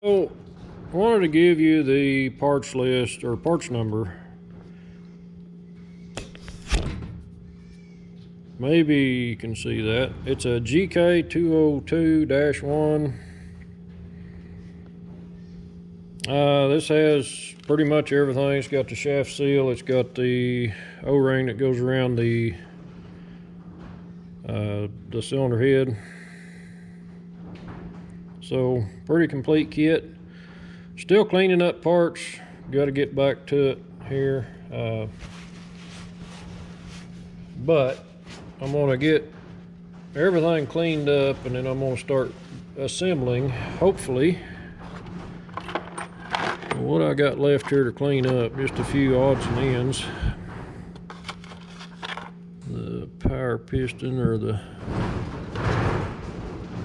So, I wanted to give you the parts list or parts number. Maybe you can see that. It's a GK202-1. This has pretty much everything. It's got the shaft seal. It's got the O-ring that goes around the cylinder head. So, pretty complete kit. Still cleaning up parts. Got to get back to it here. But I'm going to get everything cleaned up, and then I'm going to start assembling, hopefully. What I got left here to clean up, just a few odds and ends. The power piston, or the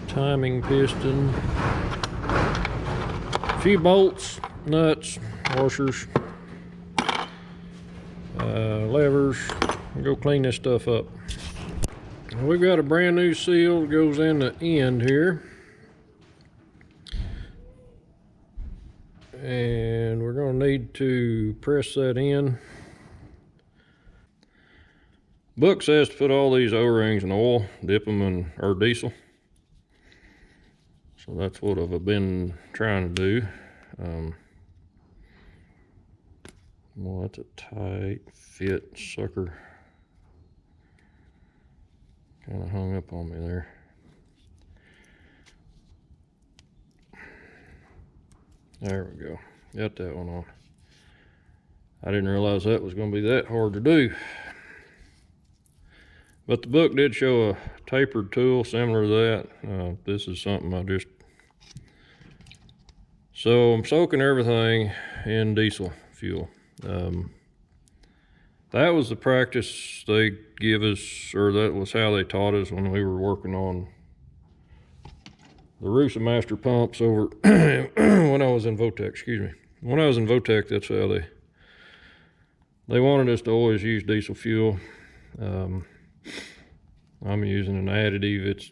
timing piston. A few bolts, nuts, washers, levers. I'll go clean this stuff up. We've got a brand new seal that goes in the end here. And we're going to need to press that in. Book says to put all these O-rings in oil, dip them in or diesel. So that's what I've been trying to do. Well, that's a tight fit sucker. Kind of hung up on me there. There we go. Got that one on. I didn't realize that was going to be that hard to do. But the book did show a tapered tool similar to that. This is something I just... So I'm soaking everything in diesel fuel. That was the practice they give us, or that was how they taught us when we were working on the Rusa Master pumps over when I was in Votech, excuse me. When I was in Votech, that's how they wanted us to always use diesel fuel. I'm using an additive.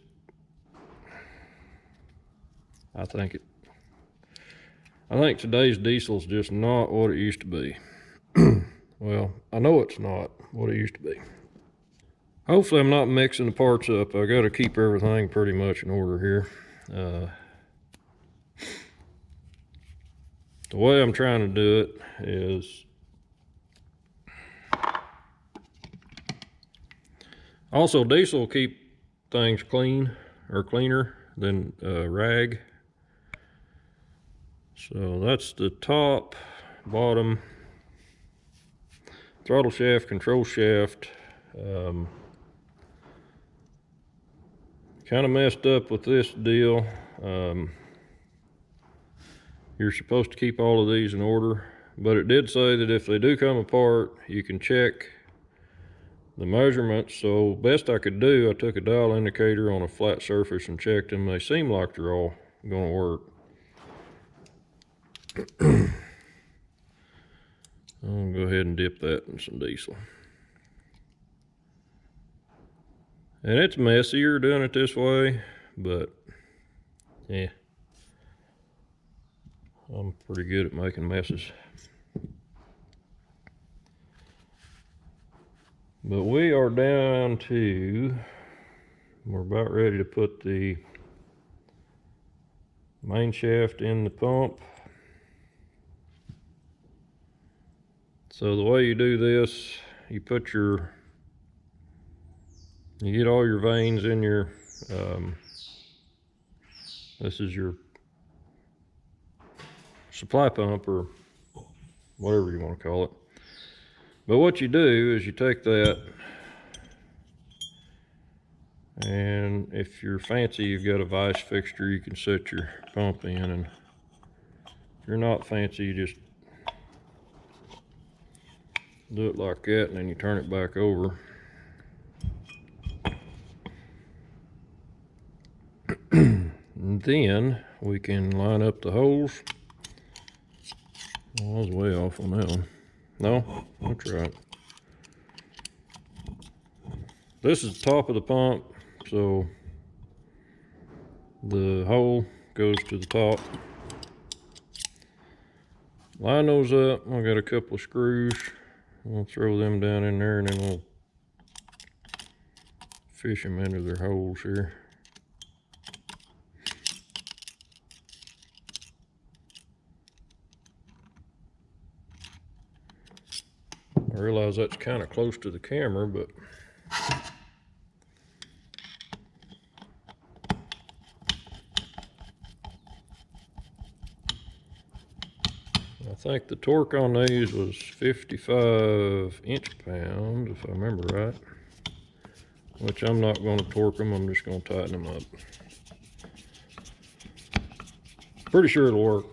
I think today's diesel is just not what it used to be. Well, I know it's not what it used to be. Hopefully I'm not mixing the parts up. I got to keep everything pretty much in order here. The way I'm trying to do it is also diesel will keep things clean or cleaner than rag. So that's the top, bottom, throttle shaft, control shaft. Kind of messed up with this deal. You're supposed to keep all of these in order, but it did say that if they do come apart, you can check the measurements. So best I could do, I took a dial indicator on a flat surface and checked them. They seem like they're all going to work. I'm gonna go ahead and dip that in some diesel. And it's messier doing it this way, but yeah, I'm pretty good at making messes. But we are down to, we're about ready to put the main shaft in the pump. So the way you do this, you get all your vanes in your, this is your supply pump or whatever you want to call it. But what you do is you take that, and if you're fancy, you've got a vise fixture you can set your pump in, and if you're not fancy, you just do it like that, and then you turn it back over. And then we can line up the holes. Oh, I was way off on that one. No, that's right. This is the top of the pump, so the hole goes to the top. line those up. I got a couple of screws. We'll throw them down in there and then we'll fish them into their holes here. I realize that's kind of close to the camera, but I think the torque on these was 55 inch-pounds, if I remember right. Which I'm not going to torque them, I'm just going to tighten them up. Pretty sure it'll work.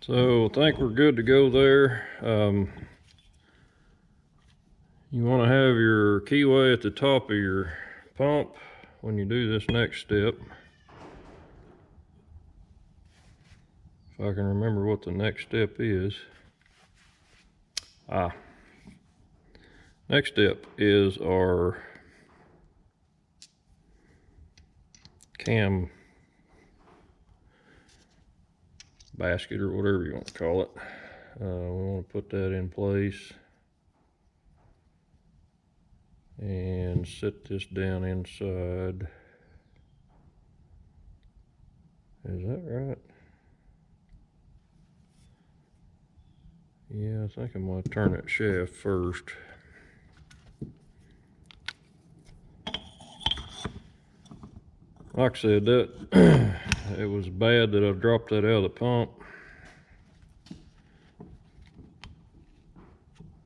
So I think we're good to go there. You want to have your keyway at the top of your pump when you do this next step. If I can remember what the next step is. Next step is our cam basket, or whatever you want to call it. We want to put that in place and set this down inside. Is that right? Yeah, I think I'm going to turn that shaft first. Like I said, that it was bad that I dropped that out of the pump,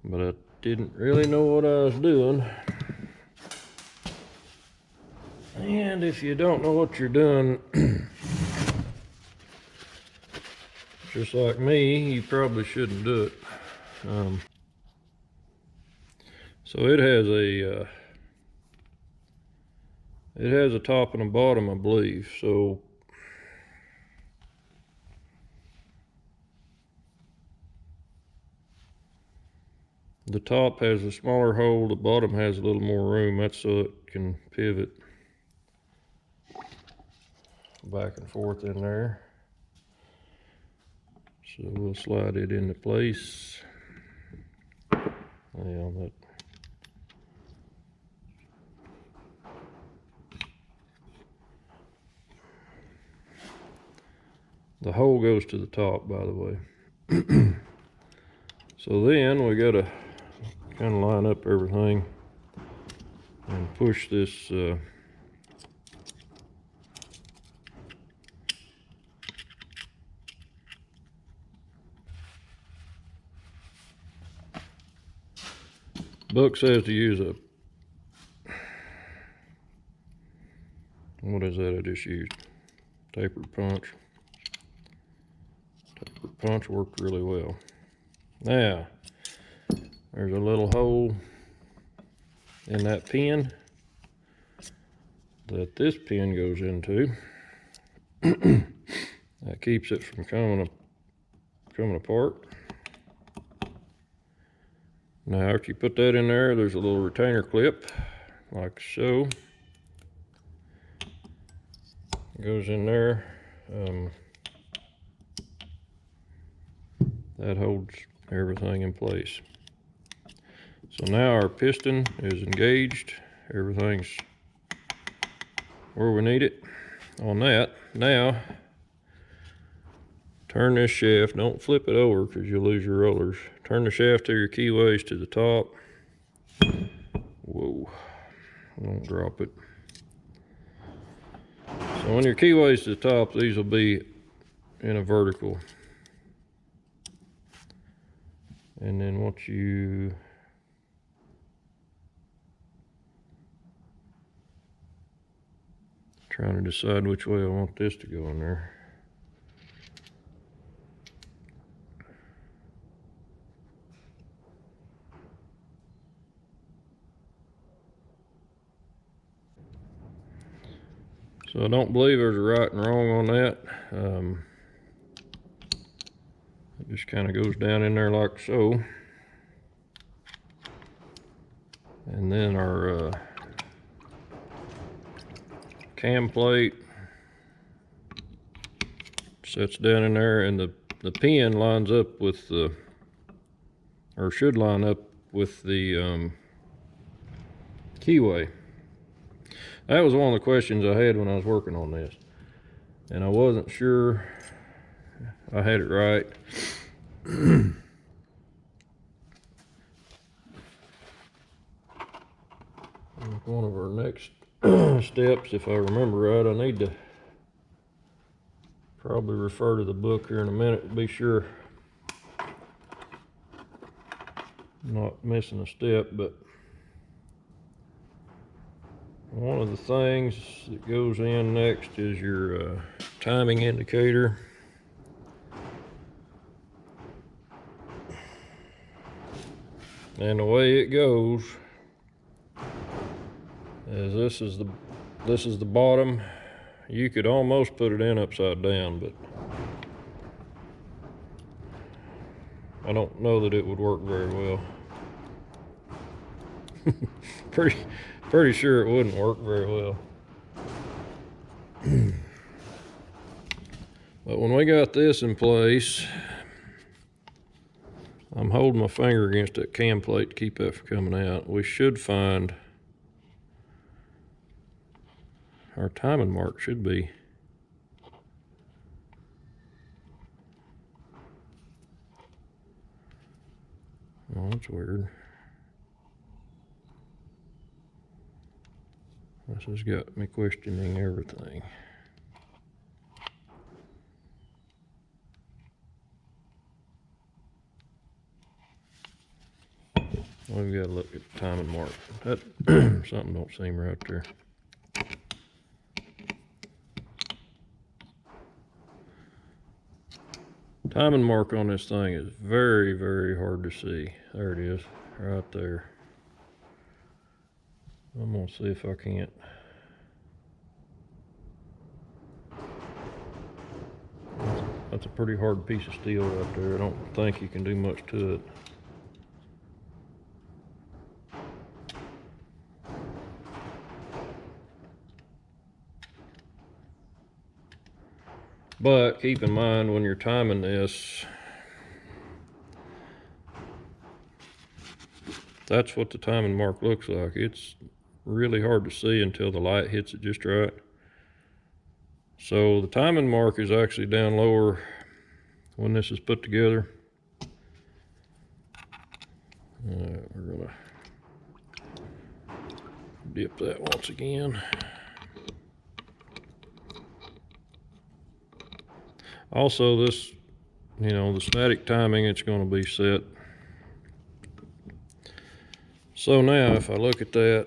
but I didn't really know what I was doing. And if you don't know what you're doing, just like me, you probably shouldn't do it. So it has a top and a bottom, I believe. So the top has a smaller hole, the bottom has a little more room. That's so it can pivot back and forth in there. So we'll slide it into place. Yeah, the hole goes to the top, by the way. So then we got to kind of line up everything and push this book says to use a, what is that I just used? Tapered punch. Tapered punch worked really well. Now, there's a little hole in that pin that this pin goes into. That keeps it from coming apart. Now, after you put that in there, there's a little retainer clip, like so. It goes in there. That holds everything in place. So now our piston is engaged. Everything's where we need it on that. Now, turn this shaft. Don't flip it over because you'll lose your rollers. Turn the shaft of your keyways to the top. Whoa, don't drop it. So when your keyways to the top, these will be in a vertical. And then once you trying to decide which way I want this to go in there. So I don't believe there's a right and wrong on that. It just kind of goes down in there like so. And then our cam plate sets down in there, and the pin lines up with the, or should line up with the keyway. That was one of the questions I had when I was working on this, and I wasn't sure I had it right. One of our next steps, if I remember right, I need to probably refer to the book here in a minute to be sure I'm not missing a step. But one of the things that goes in next is your timing indicator. And the way it goes is this is the bottom. You could almost put it in upside down, but I don't know that it would work very well. Pretty sure it wouldn't work very well. But when we got this in place, I'm holding my finger against that cam plate to keep that from coming out. We should find our timing mark should be oh, that's weird. This has got me questioning everything. We've got to look at the timing mark. That something don't seem right there. Timing mark on this thing is very, very hard to see. There it is, right there. I'm gonna see if I can't. That's a pretty hard piece of steel right there. I don't think you can do much to it. But keep in mind when you're timing this, that's what the timing mark looks like. It's really hard to see until the light hits it just right. So the timing mark is actually down lower when this is put together. We're gonna dip that once again. Also, this, you know, the static timing, it's going to be set. So now if I look at that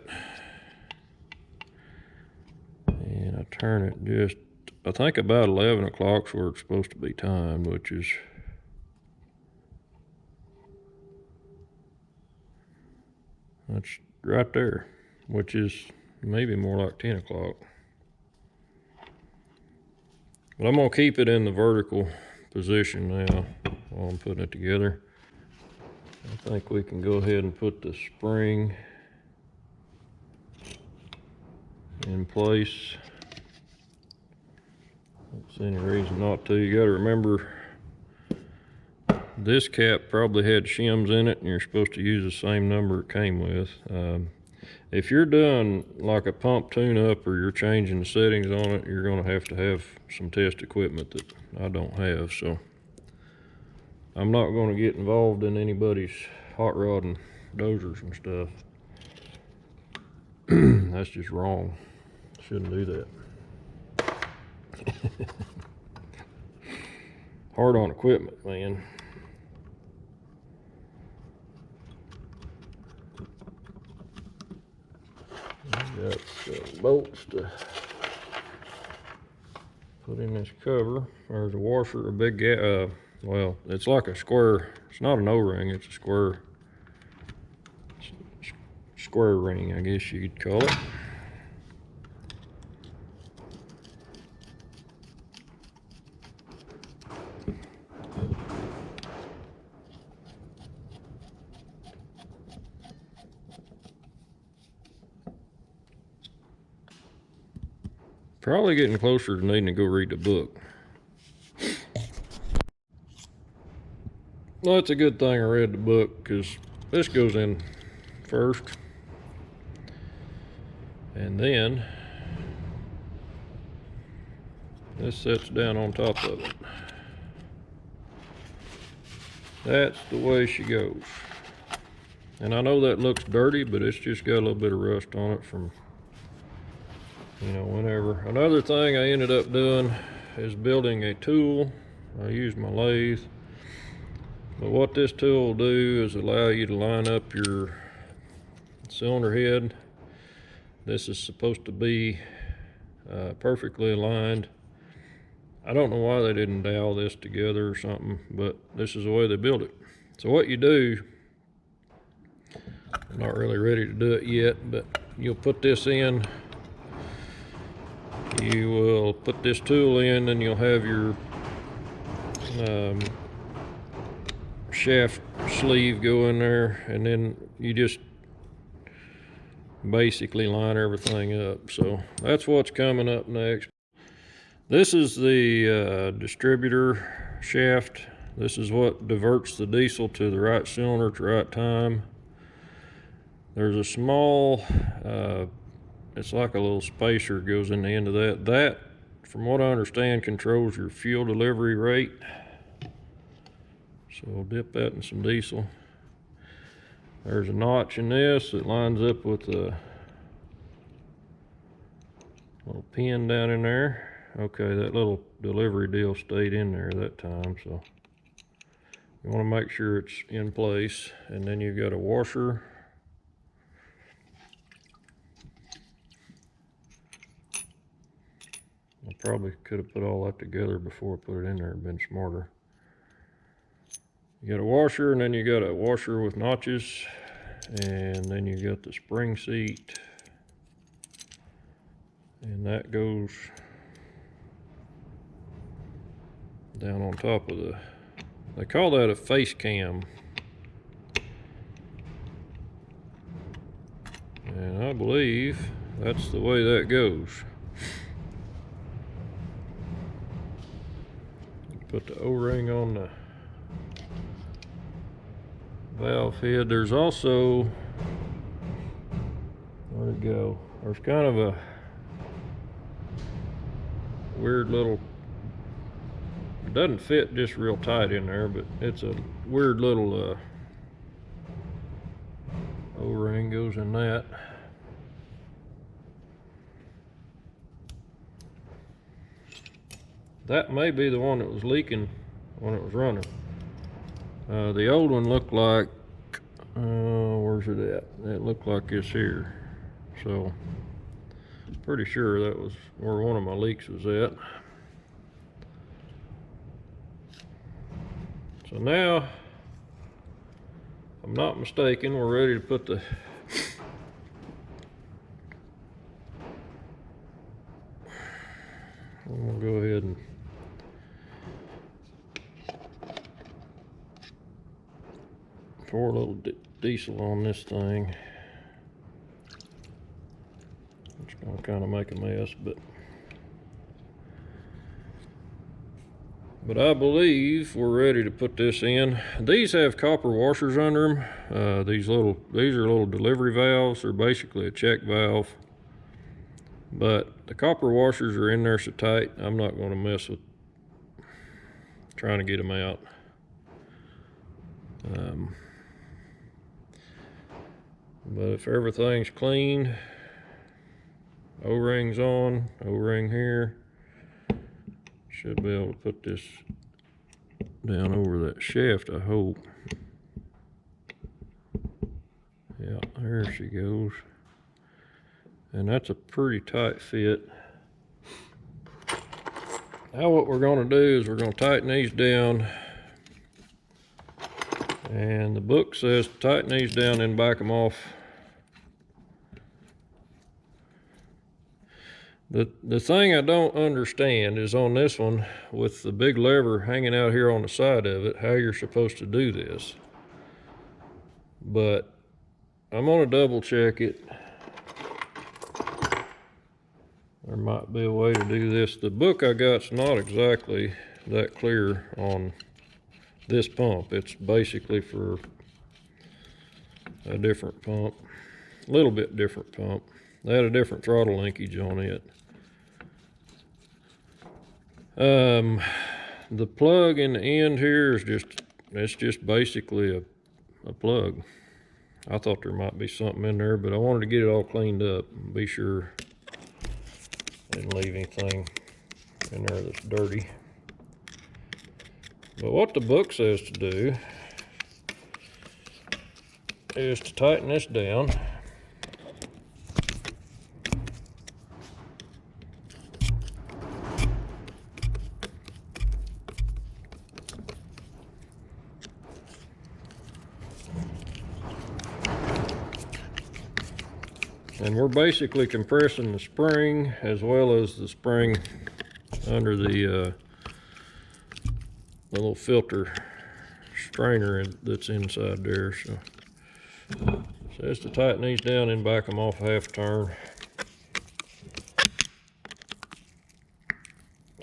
and I turn it just, I think about 11 o'clock's where it's supposed to be timed, which is that's right there, which is maybe more like 10 o'clock. But I'm gonna keep it in the vertical position now while I'm putting it together. I think we can go ahead and put the spring in place. Don't see any reason not to. You gotta remember, this cap probably had shims in it and you're supposed to use the same number it came with. If you're doing like a pump tune-up or you're changing the settings on it, you're gonna have to have some test equipment that I don't have, so I'm not gonna get involved in anybody's hot rod and dozers and stuff. That's just wrong. Shouldn't do that. Hard on equipment, man. Got some bolts to put in this cover. There's a washer, a big well, it's like a square, it's not an O-ring, it's a square ring, I guess you could call it. Probably getting closer to needing to go read the book. Well, it's a good thing I read the book, because this goes in first, and then this sets down on top of it. That's the way she goes. And I know that looks dirty, but it's just got a little bit of rust on it from, you know, whenever. Another thing I ended up doing is building a tool. I use my lathe. But what this tool will do is allow you to line up your cylinder head. This is supposed to be perfectly aligned. I don't know why they didn't dowel this together or something, but this is the way they build it. So what you do, I'm not really ready to do it yet, but you'll put this in. You will put this tool in, and you'll have your shaft sleeve go in there, and then you just basically line everything up. So that's what's coming up next. This is the distributor shaft. This is what diverts the diesel to the right cylinder at the right time. There's a small, it's like a little spacer goes in the end of that. That, from what I understand, controls your fuel delivery rate. So we'll dip that in some diesel. There's a notch in this that lines up with a little pin down in there. Okay, that little delivery deal stayed in there that time, so you want to make sure it's in place. And then you've got a washer. I probably could have put all that together before I put it in there. It'd been smarter. You got a washer, and then you got a washer with notches, and then you got the spring seat, and that goes down on top of the, they call that a face cam. And I believe that's the way that goes. Put the O-ring on the valve head. There's also, where'd it go? There's kind of a weird little, it doesn't fit just real tight in there, but it's a weird little O-ring goes in that. That may be the one that was leaking when it was running. The old one looked like, where's it at? It looked like this here. So, pretty sure that was where one of my leaks was at. So now, if I'm not mistaken, we're ready to put the I'm gonna go ahead and pour a little diesel on this thing. It's gonna kind of make a mess, but I believe we're ready to put this in. These have copper washers under them. These are little delivery valves. They're basically a check valve, but the copper washers are in there so tight, I'm not going to mess with trying to get them out. But if everything's clean, O-rings on, O-ring here, should be able to put this down over that shaft, I hope. Yeah, there she goes. And that's a pretty tight fit. Now what we're going to do is we're going to tighten these down. And the book says tighten these down and back them off. The thing I don't understand is on this one, with the big lever hanging out here on the side of it, how you're supposed to do this. But I'm gonna double check it. There might be a way to do this. The book I got's not exactly that clear on this pump. It's basically for a different pump, a little bit different pump. They had a different throttle linkage on it. The plug in the end here is it's just basically a plug. I thought there might be something in there, but I wanted to get it all cleaned up and be sure I didn't leave anything in there that's dirty. But what the book says to do is to tighten this down. And we're basically compressing the spring as well as the spring under the little filter strainer that's inside there. So says to tighten these down and back them off half a turn.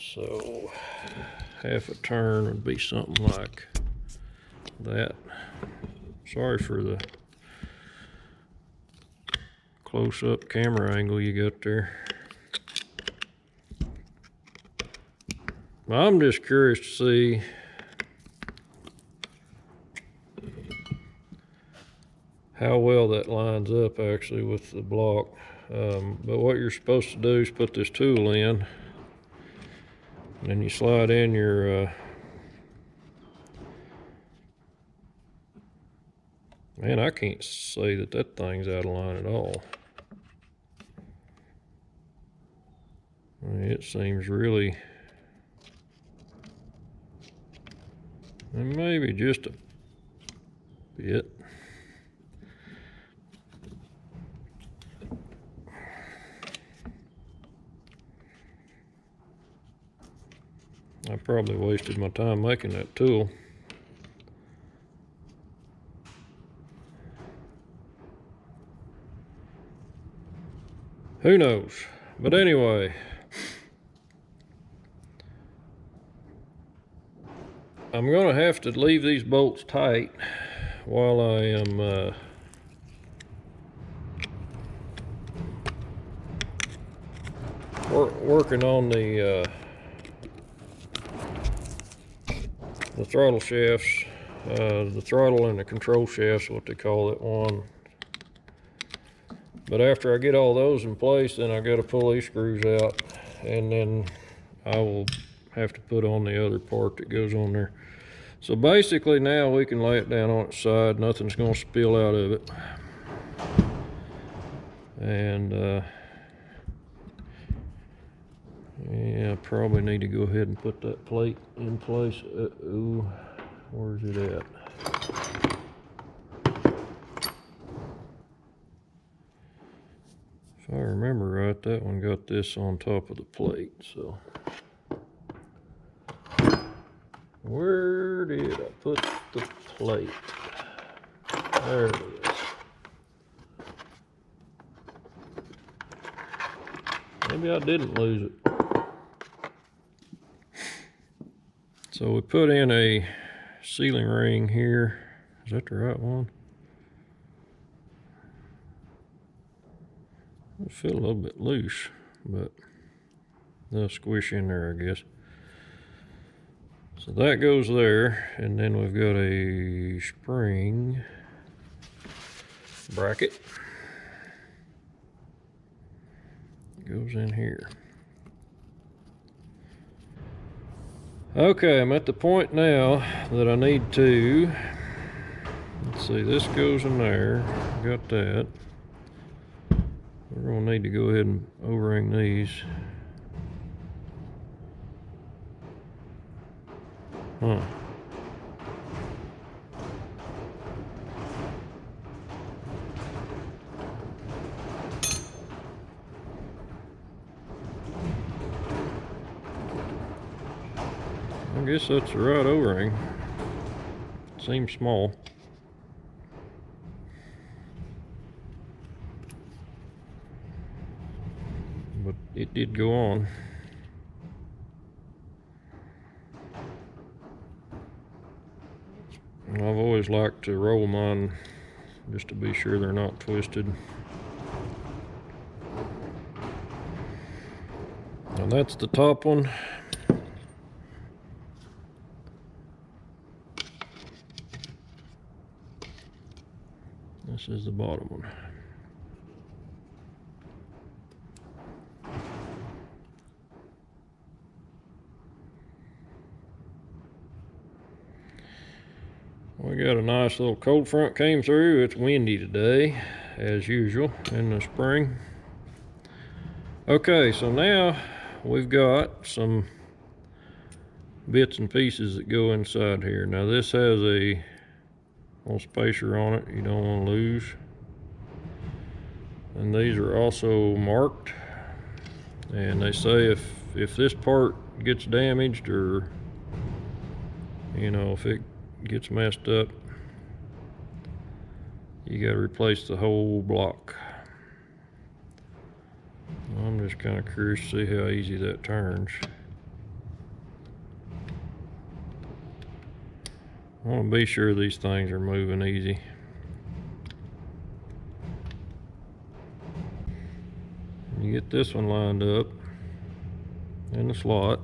So half a turn would be something like that. Sorry for the close-up camera angle you got there. I'm just curious to see how well that lines up actually with the block. But what you're supposed to do is put this tool in, and then you slide in your man, I can't say that thing's out of line at all. I mean, it seems really, and maybe just a bit. I probably wasted my time making that tool. Who knows? But anyway, I'm gonna have to leave these bolts tight while I am working on the throttle shafts, the throttle and the control shafts, what they call it one. But after I get all those in place, then I got to pull these screws out, and then I will have to put on the other part that goes on there. So basically now we can lay it down on its side. Nothing's going to spill out of it. And yeah, I probably need to go ahead and put that plate in place. Ooh, where's it at? If I remember right, that one got this on top of the plate, so. Where did I put the plate? There it is. Maybe I didn't lose it. So we put in a sealing ring here. Is that the right one? I feel a little bit loose, but they'll squish in there, I guess. So that goes there, and then we've got a spring bracket. Goes in here. Okay, I'm at the point now that I need to, let's see, this goes in there, got that. We're gonna need to go ahead and O-ring these. Huh. I guess that's the right O-ring. Seems small. But it did go on. I've always liked to roll mine just to be sure they're not twisted. And that's the top one. This is the bottom one. We got a nice little cold front came through. It's windy today, as usual in the spring. Okay, so now we've got some bits and pieces that go inside here. Now this has a little spacer on it you don't want to lose. And these are also marked. And they say if this part gets damaged, or you know, if it gets messed up, you got to replace the whole block. I'm just kind of curious to see how easy that turns. I want to be sure these things are moving easy. You get this one lined up in the slot.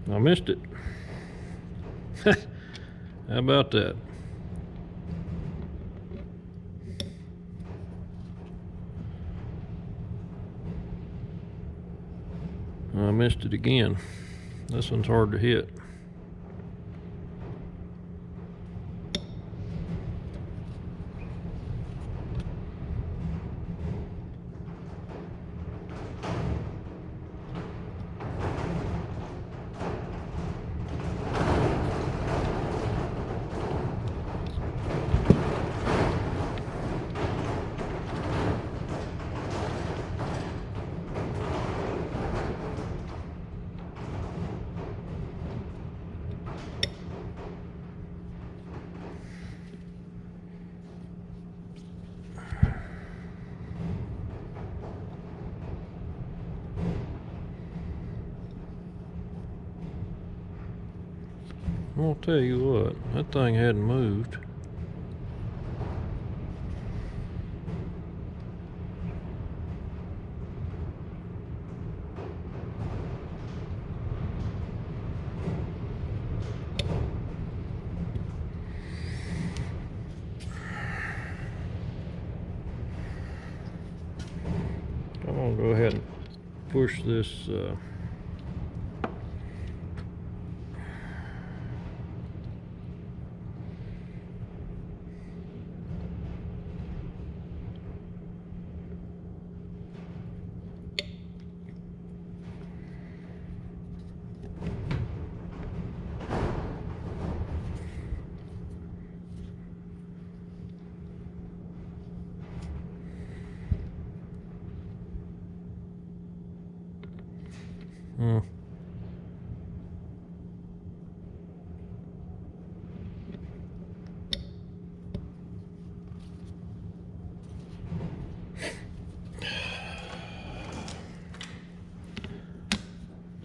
I missed it. How about that? I missed it again. This one's hard to hit. I'll tell you what, that thing hadn't moved. I'm gonna go ahead and push this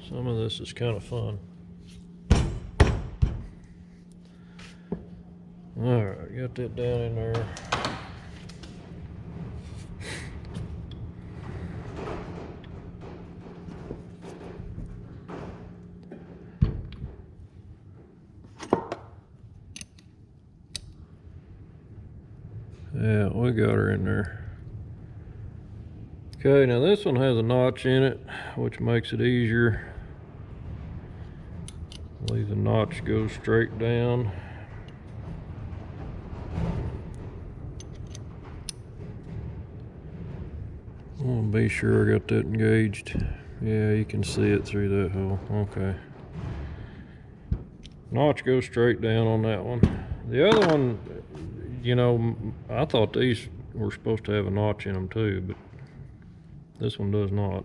some of this is kind of fun. All right, got that down in there. Yeah, we got her in there. Okay, now this one has a notch in it, which makes it easier. I believe the notch goes straight down. I want to be sure I got that engaged. Yeah, you can see it through that hole. Okay. Notch goes straight down on that one. The other one, you know, I thought these were supposed to have a notch in them too, but this one does not.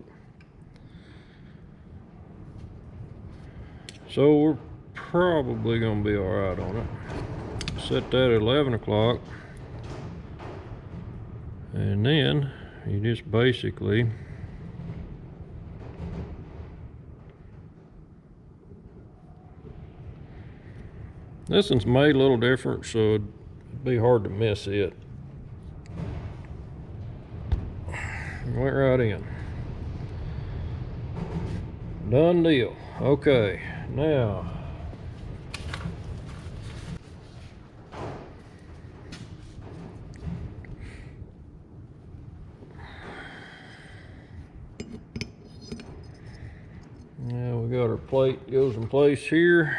So we're probably gonna be all right on it. Set that at 11 o'clock. And then you just basically this one's made a little different, so it'd be hard to miss it. Went right in. Done deal. Okay, now we got our plate goes in place here.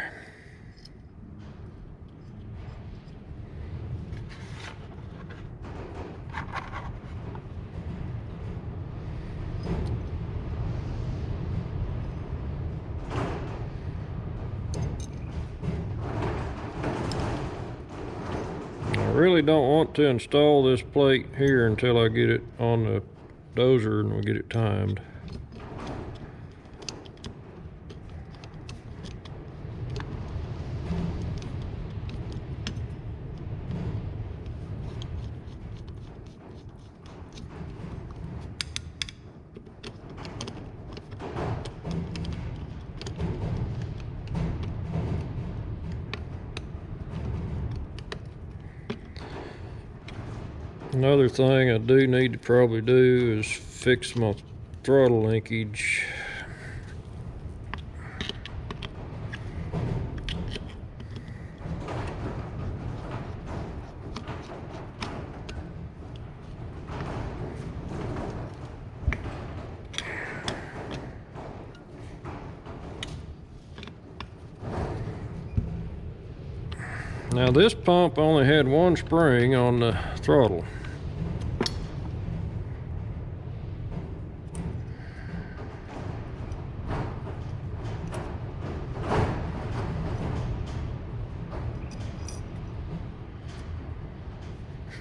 I really don't want to install this plate here until I get it on the dozer and we get it timed. Another thing I do need to probably do is fix my throttle linkage. Now this pump only had one spring on the throttle.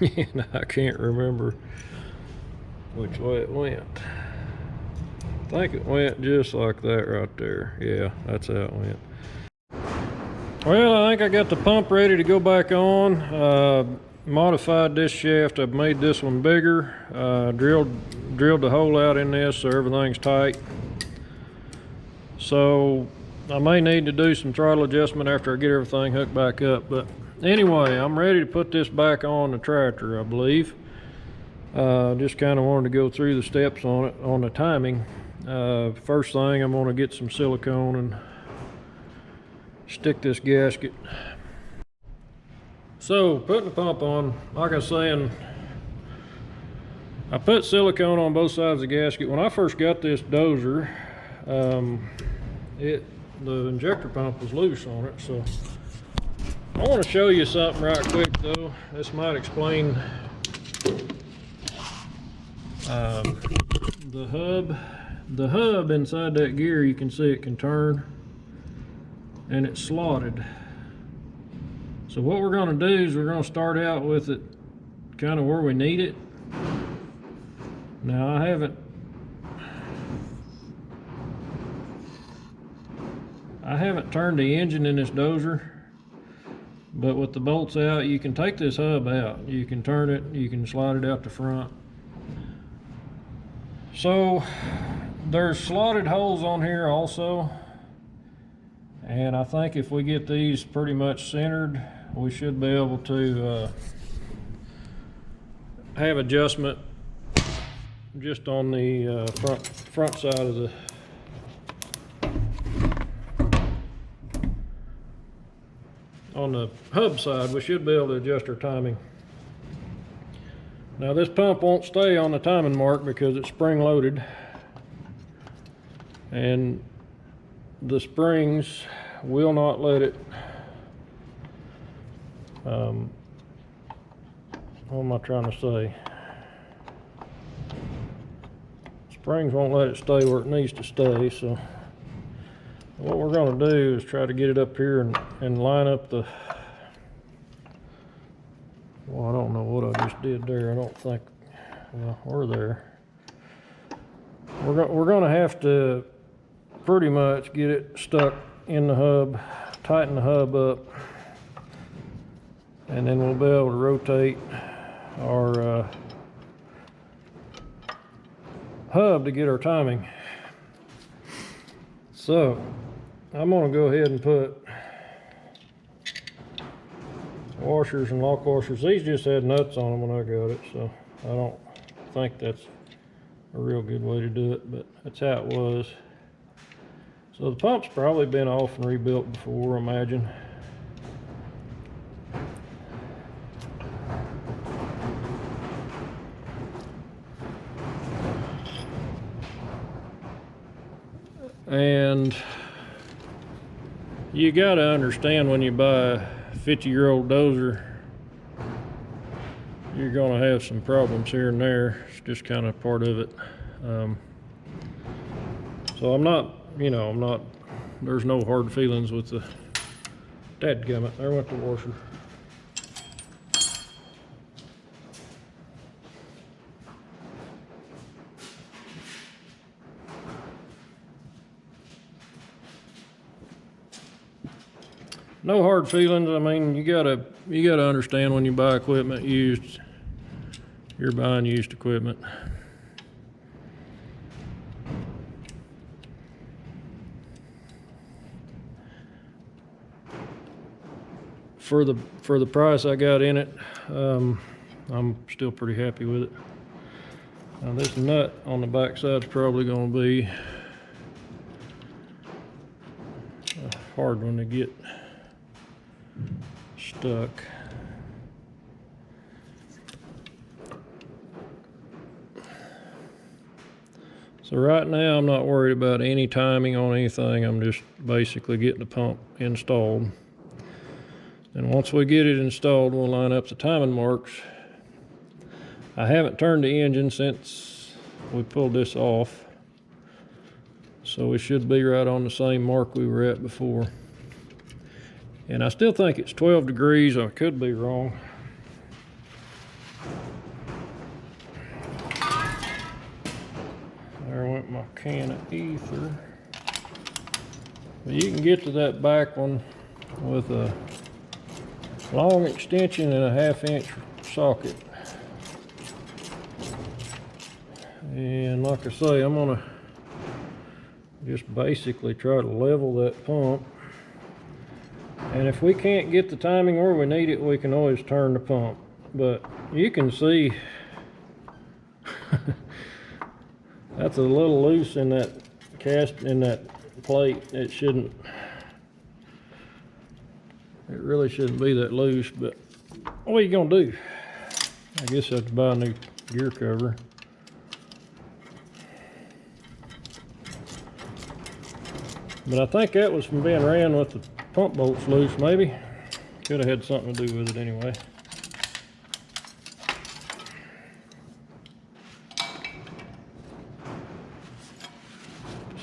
And I can't remember which way it went. I think it went just like that right there. Yeah, that's how it went. Well, I think I got the pump ready to go back on. Modified this shaft. I've made this one bigger. Drilled the hole out in this so everything's tight. So I may need to do some throttle adjustment after I get everything hooked back up, but anyway, I'm ready to put this back on the tractor, I believe. Just kind of wanted to go through the steps on it, on the timing. First thing, I'm going to get some silicone and stick this gasket. So, putting the pump on, like I was saying, I put silicone on both sides of the gasket. When I first got this dozer, the injector pump was loose on it, so I want to show you something right quick though. This might explain the hub. The hub inside that gear, you can see it can turn and it's slotted. So what we're going to do is we're going to start out with it kind of where we need it. Now I haven't turned the engine in this dozer, but with the bolts out, you can take this hub out. You can turn it, you can slide it out the front. So there's slotted holes on here also, and I think if we get these pretty much centered, we should be able to have adjustment just on the front side of the on the hub side. We should be able to adjust our timing. Now this pump won't stay on the timing mark because it's spring loaded, and the springs will not let it what am I trying to say? Springs won't let it stay where it needs to stay, so what we're going to do is try to get it up here and line up the Well, I don't know what I just did there. I don't think, well, we're there. We're going to have to pretty much get it stuck in the hub, tighten the hub up, and then we'll be able to rotate our hub to get our timing. So I'm going to go ahead and put washers and lock washers. These just had nuts on them when I got it, so I don't think that's a real good way to do it, but that's how it was. So the pump's probably been off and rebuilt before, I imagine. And you got to understand, when you buy a 50-year-old dozer, you're going to have some problems here and there. It's just kind of part of it. So I'm not, you know, there's no hard feelings with the, dadgummit, there went the washer. No hard feelings. I mean, you gotta understand, when you buy equipment used, you're buying used equipment. For the price I got in it, I'm still pretty happy with it. Now this nut on the back side is probably going to be a hard one to get stuck. So right now I'm not worried about any timing on anything. I'm just basically getting the pump installed. And once we get it installed, we'll line up the timing marks. I haven't turned the engine since we pulled this off, so we should be right on the same mark we were at before. And I still think it's 12 degrees. I could be wrong. There went my can of ether. But you can get to that back one with a long extension and a 1/2 inch socket. And like I say, I'm gonna just basically try to level that pump. And if we can't get the timing where we need it, we can always turn the pump. But you can see that's a little loose in that in that plate. It really shouldn't be that loose, but what are you gonna do? I guess I have to buy a new gear cover. But I think that was from being ran with the pump bolts loose, maybe. Could have had something to do with it anyway.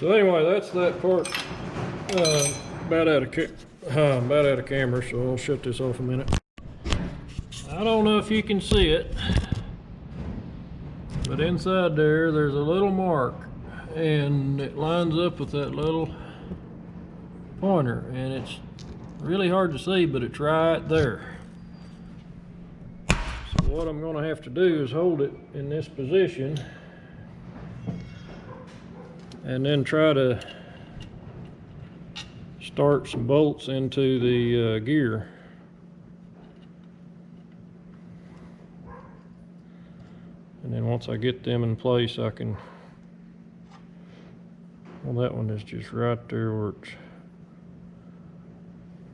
So anyway, that's that part. About out of camera, so I'll shut this off a minute. I don't know if you can see it, but inside there's a little mark, and it lines up with that little pointer, and it's really hard to see, but it's right there. So what I'm going to have to do is hold it in this position and then try to start some bolts into the gear. And then once I get them in place, I can, well, that one is just right there where it's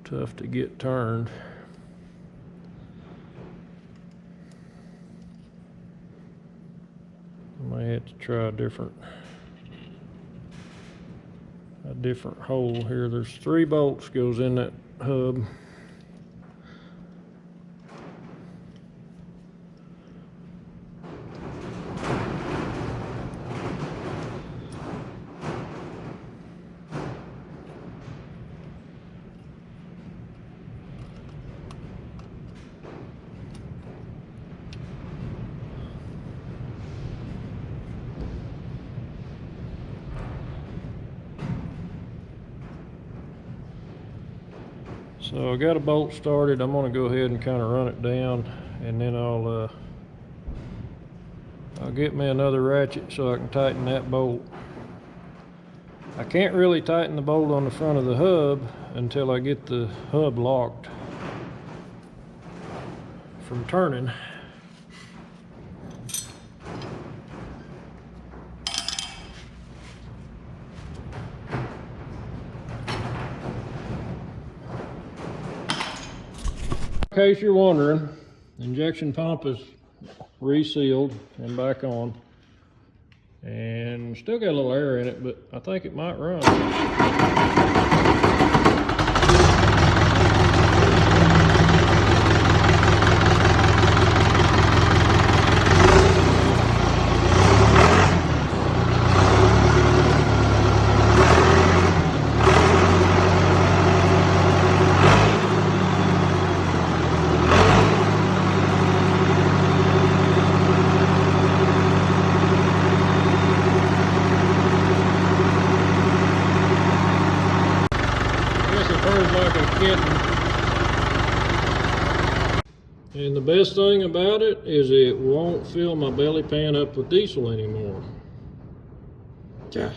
tough to get turned. I may have to try a different hole here. There's 3 bolts goes in that hub. So I got a bolt started. I'm gonna go ahead and kind of run it down, and then I'll get me another ratchet so I can tighten that bolt. I can't really tighten the bolt on the front of the hub until I get the hub locked from turning. In case you're wondering, the injection pump is resealed and back on, and still got a little air in it, but I think it might run. Like a kitten. And the best thing about it is it won't fill my belly pan up with diesel anymore. Yeah.